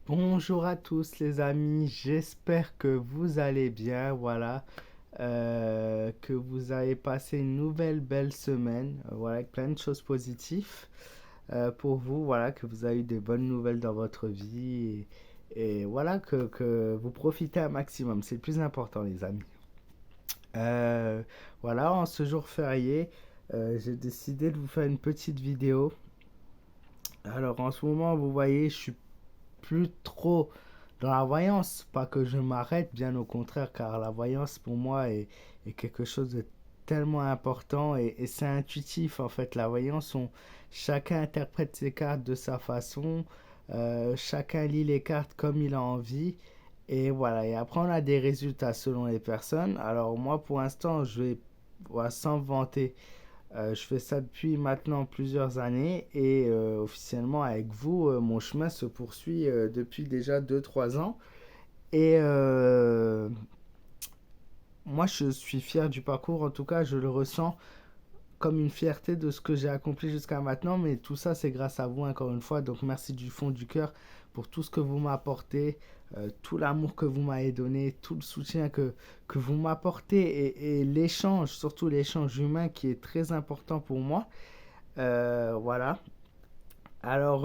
Bonjour à tous les amis, j'espère que vous allez bien, voilà, que vous avez passé une nouvelle belle semaine, voilà, avec plein de choses positives pour vous, voilà, que vous avez eu des bonnes nouvelles dans votre vie et voilà, que vous profitez un maximum, c'est le plus important les amis. Euh, voilà, en ce jour férié, j'ai décidé de vous faire une petite vidéo. Alors en ce moment, vous voyez, je suis plus trop dans la voyance. Pas que je m'arrête, bien au contraire, car la voyance pour moi est quelque chose de tellement important et c'est intuitif en fait. La voyance, chacun interprète ses cartes de sa façon, chacun lit les cartes comme il a envie. Et voilà, et après on a des résultats selon les personnes. Alors moi pour l'instant, je vais, voilà, sans me vanter, je fais ça depuis maintenant plusieurs années et officiellement avec vous, mon chemin se poursuit depuis déjà 2 3 ans. Et moi, je suis fier du parcours, en tout cas, je le ressens comme une fierté de ce que j'ai accompli jusqu'à maintenant, mais tout ça, c'est grâce à vous, encore une fois. Donc, merci du fond du cœur pour tout ce que vous m'apportez, tout l'amour que vous m'avez donné, tout le soutien que vous m'apportez et l'échange, surtout l'échange humain qui est très important pour moi. Voilà. Alors,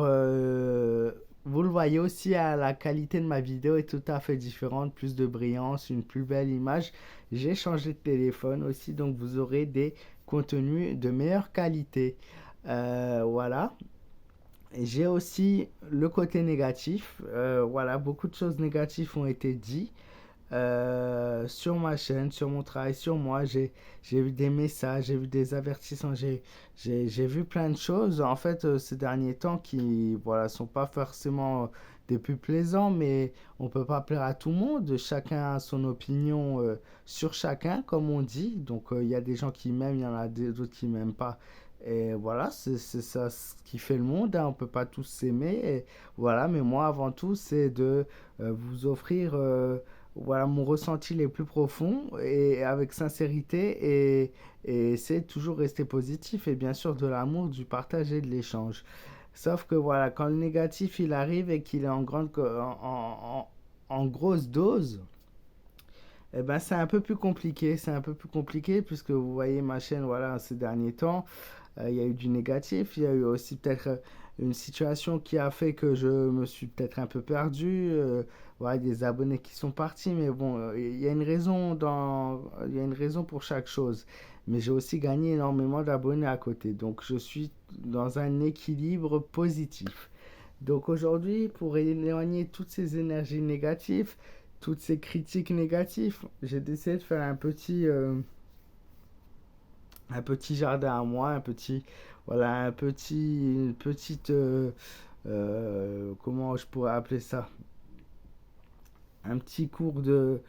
vous le voyez aussi, la qualité de ma vidéo est tout à fait différente, plus de brillance, une plus belle image. J'ai changé de téléphone aussi, donc vous aurez des contenus de meilleure qualité. Voilà. Et j'ai aussi le côté négatif. Voilà, beaucoup de choses négatives ont été dites sur ma chaîne, sur mon travail, sur moi. J'ai vu des messages, j'ai vu des avertissements, j'ai vu plein de choses en fait ces derniers temps qui voilà sont pas forcément des plus plaisants, mais on peut pas plaire à tout le monde. Chacun a son opinion sur chacun, comme on dit. Donc il y a des gens qui m'aiment, il y en a d'autres qui m'aiment pas. Et voilà, c'est ça ce qui fait le monde, hein. On peut pas tous s'aimer. Et voilà, mais moi avant tout, c'est de vous offrir voilà mon ressenti les plus profonds et avec sincérité et c'est toujours rester positif et bien sûr de l'amour, du partage et de l'échange. Sauf que voilà, quand le négatif il arrive et qu'il est en grosse dose, eh ben c'est un peu plus compliqué. C'est un peu plus compliqué puisque vous voyez ma chaîne voilà ces derniers temps, il y a eu du négatif, il y a eu aussi peut-être une situation qui a fait que je me suis peut-être un peu perdu. Voilà, des abonnés qui sont partis, mais bon, il y a une raison il y a une raison pour chaque chose. Mais j'ai aussi gagné énormément d'abonnés à côté, donc je suis dans un équilibre positif. Donc aujourd'hui, pour éloigner toutes ces énergies négatives, toutes ces critiques négatives, j'ai décidé de faire un petit jardin à moi, voilà, une petite, comment je pourrais appeler ça, un petit cours de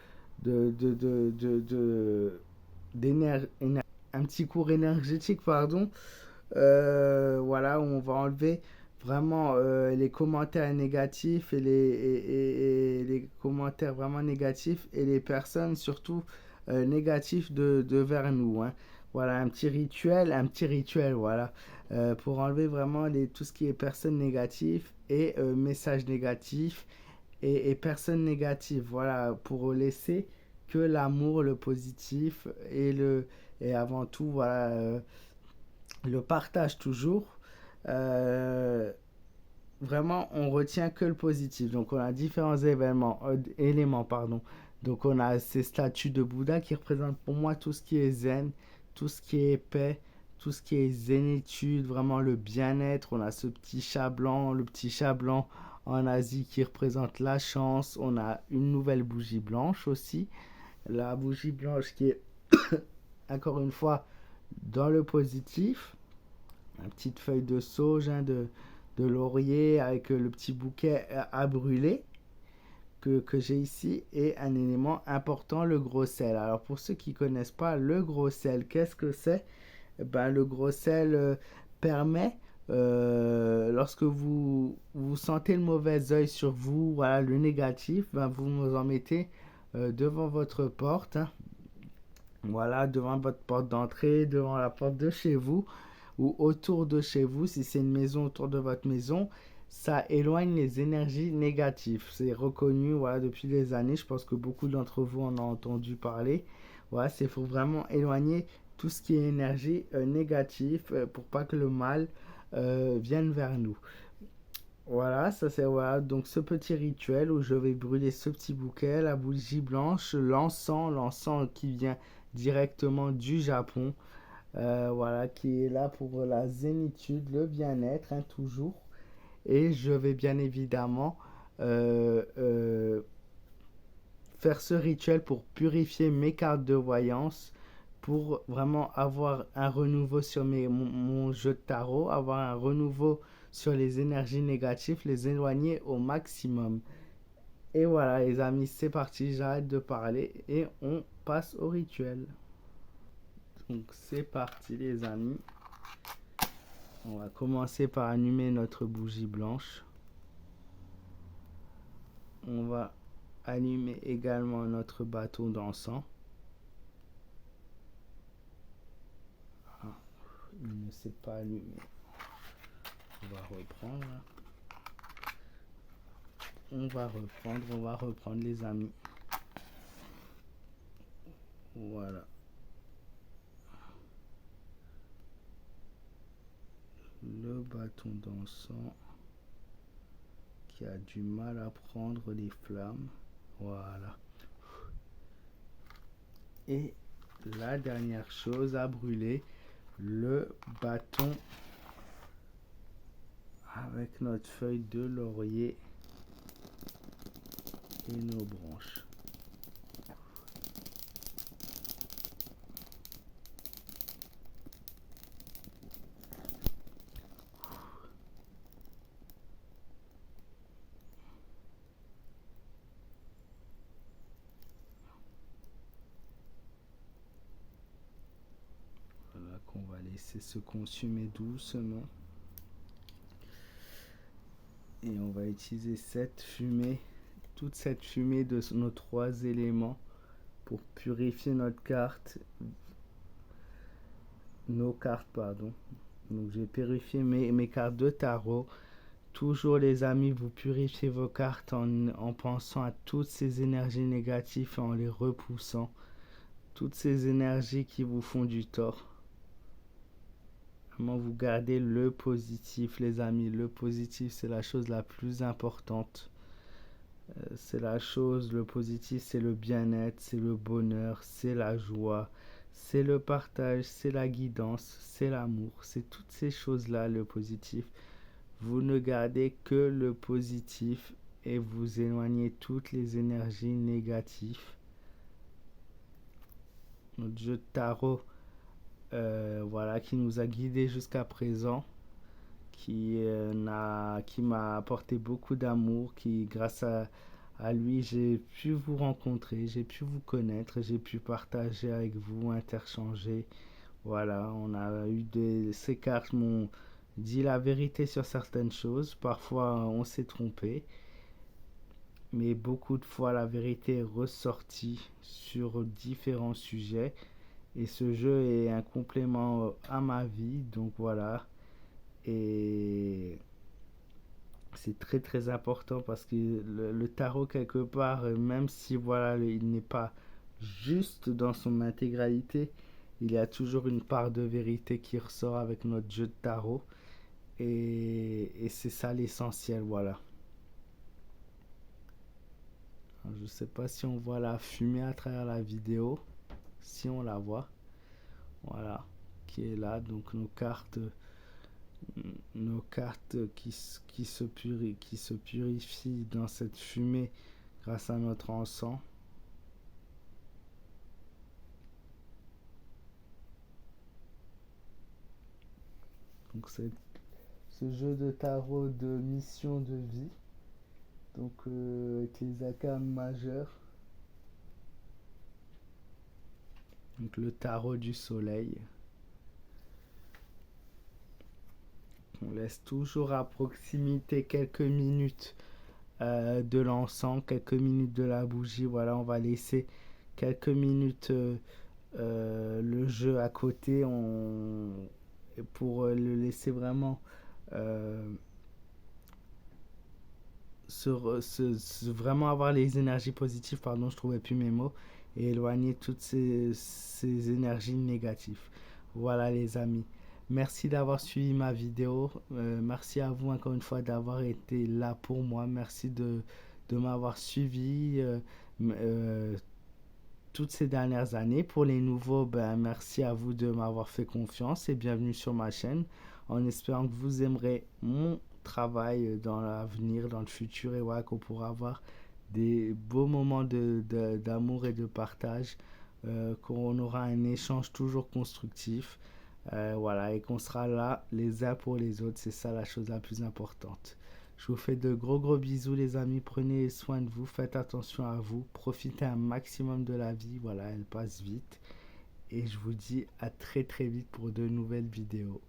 un petit cours énergétique, pardon, voilà, où on va enlever vraiment les commentaires négatifs et les commentaires vraiment négatifs et les personnes surtout négatifs de vers nous, hein. Voilà, un petit rituel, voilà, pour enlever vraiment tout ce qui est personnes négatives et messages négatifs et personnes négatives, voilà, pour laisser que l'amour, le positif et avant tout, voilà, le partage toujours. Euh, Vraiment, on retient que le positif. Donc, on a différents éléments, pardon. Donc, on a ces statues de Bouddha qui représentent pour moi tout ce qui est zen, tout ce qui est paix, tout ce qui est zénitude, vraiment le bien-être. On a ce petit chat blanc, le petit chat blanc en Asie qui représente la chance. On a une nouvelle bougie blanche aussi. La bougie blanche qui est, encore une fois, dans le positif. Une petite feuille de sauge, hein, de laurier avec le petit bouquet à brûler que j'ai ici et un élément important, le gros sel. Alors pour ceux qui ne connaissent pas le gros sel, qu'est-ce que c'est? Ben, le gros sel permet, lorsque vous sentez le mauvais œil sur vous, voilà, le négatif, ben, vous en mettez devant votre porte, hein. Voilà, devant votre porte d'entrée, devant la porte de chez vous ou autour de chez vous, si c'est une maison autour de votre maison. ça éloigne les énergies négatives. C'est reconnu voilà, depuis des années. Je pense que beaucoup d'entre vous en ont entendu parler. Voilà, c'est faut vraiment éloigner tout ce qui est énergie négative pour pas que le mal vienne vers nous. Voilà, ça c'est voilà, donc ce petit rituel où je vais brûler ce petit bouquet, la bougie blanche, l'encens qui vient directement du Japon, voilà, qui est là pour la zénitude, le bien-être, hein, toujours. Et je vais bien évidemment euh, euh, faire ce rituel pour purifier mes cartes de voyance, pour vraiment avoir un renouveau sur mon jeu de tarot, avoir un renouveau sur les énergies négatives, les éloigner au maximum. Et voilà les amis, c'est parti, j'arrête de parler et on passe au rituel. Donc c'est parti les amis. On va commencer par allumer notre bougie blanche. On va allumer également notre bâton d'encens. Ah, il ne s'est pas allumé. On va reprendre. On va reprendre les amis. Voilà. Le bâton d'encens qui a du mal à prendre les flammes. Voilà. Et la dernière chose à brûler, le bâton avec notre feuille de laurier et nos branches. Voilà qu'on va laisser se consumer doucement. Et on va utiliser cette fumée, toute cette fumée de nos trois éléments pour purifier notre carte, nos cartes, pardon. Donc j'ai purifié mes cartes de tarot. Toujours les amis, vous purifiez vos cartes en pensant à toutes ces énergies négatives et en les repoussant. Toutes ces énergies qui vous font du tort. Vraiment, vous gardez le positif, les amis. Le positif, c'est la chose la plus importante. C'est la chose, le positif, c'est le bien-être, c'est le bonheur, c'est la joie, c'est le partage, c'est la guidance, c'est l'amour. C'est toutes ces choses-là, le positif. Vous ne gardez que le positif et vous éloignez toutes les énergies négatives. Notre jeu de tarot, voilà, qui nous a guidés jusqu'à présent, qui m'a apporté beaucoup d'amour, qui grâce à lui j'ai pu vous rencontrer, j'ai pu vous connaître, j'ai pu partager avec vous, interchanger. Voilà, on a eu ces cartes m'ont dit la vérité sur certaines choses. Parfois on s'est trompé, mais beaucoup de fois la vérité est ressortie sur différents sujets. Et ce jeu est un complément à ma vie, donc voilà. Et c'est très très important parce que le tarot quelque part, même si voilà, il n'est pas juste dans son intégralité, il y a toujours une part de vérité qui ressort avec notre jeu de tarot. Et c'est ça l'essentiel, voilà. Alors, je sais pas si on voit la fumée à travers la vidéo. Si on la voit, voilà, qui est là. Donc nos cartes qui se purifient dans cette fumée grâce à notre encens. Donc c'est ce jeu de tarot de mission de vie. Donc avec les arcanes majeurs. Donc le tarot du soleil. On laisse toujours à proximité quelques minutes de l'encens, quelques minutes de la bougie. Voilà, on va laisser quelques minutes le jeu à côté pour le laisser vraiment vraiment avoir les énergies positives, pardon, je trouvais plus mes mots, et éloigner toutes ces énergies négatives. Voilà les amis. Merci d'avoir suivi ma vidéo. Merci à vous encore une fois d'avoir été là pour moi. Merci de m'avoir suivi toutes ces dernières années. Pour les nouveaux, ben, merci à vous de m'avoir fait confiance et bienvenue sur ma chaîne en espérant que vous aimerez mon travail dans l'avenir, dans le futur et voilà qu'on pourra avoir des beaux moments d'amour et de partage, qu'on aura un échange toujours constructif, voilà, et qu'on sera là les uns pour les autres, c'est ça la chose la plus importante. Je vous fais de gros bisous les amis, prenez soin de vous, faites attention à vous, profitez un maximum de la vie, voilà, elle passe vite. Et je vous dis à très vite pour de nouvelles vidéos.